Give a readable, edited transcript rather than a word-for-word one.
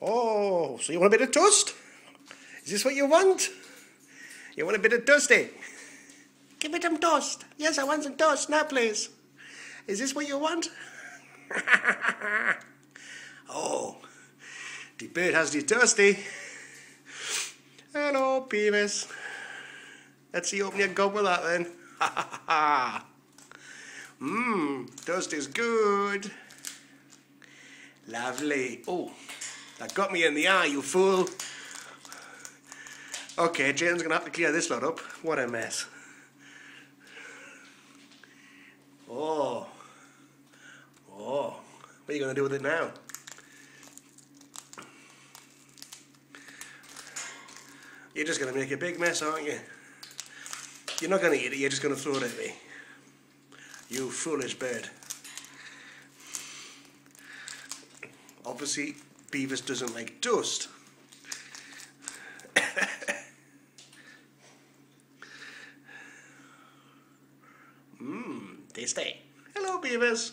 Oh, so you want a bit of toast? Is this what you want? You want a bit of toasty? Give me some toast. Yes, I want some toast. Now, please. Is this what you want? Oh, the bird has the toasty. Hello, Beavis. Let's see you open your gob with that then. Toast is good. Lovely. Oh, that got me in the eye, you fool. Okay, Jane's gonna have to clear this lot up. What a mess. Oh. What are you gonna do with it now? You're just gonna make a big mess, aren't you? You're not gonna eat it, you're just gonna throw it at me. You foolish bird. Obviously, Beavis doesn't like toast. Tasty. Hello, Beavis.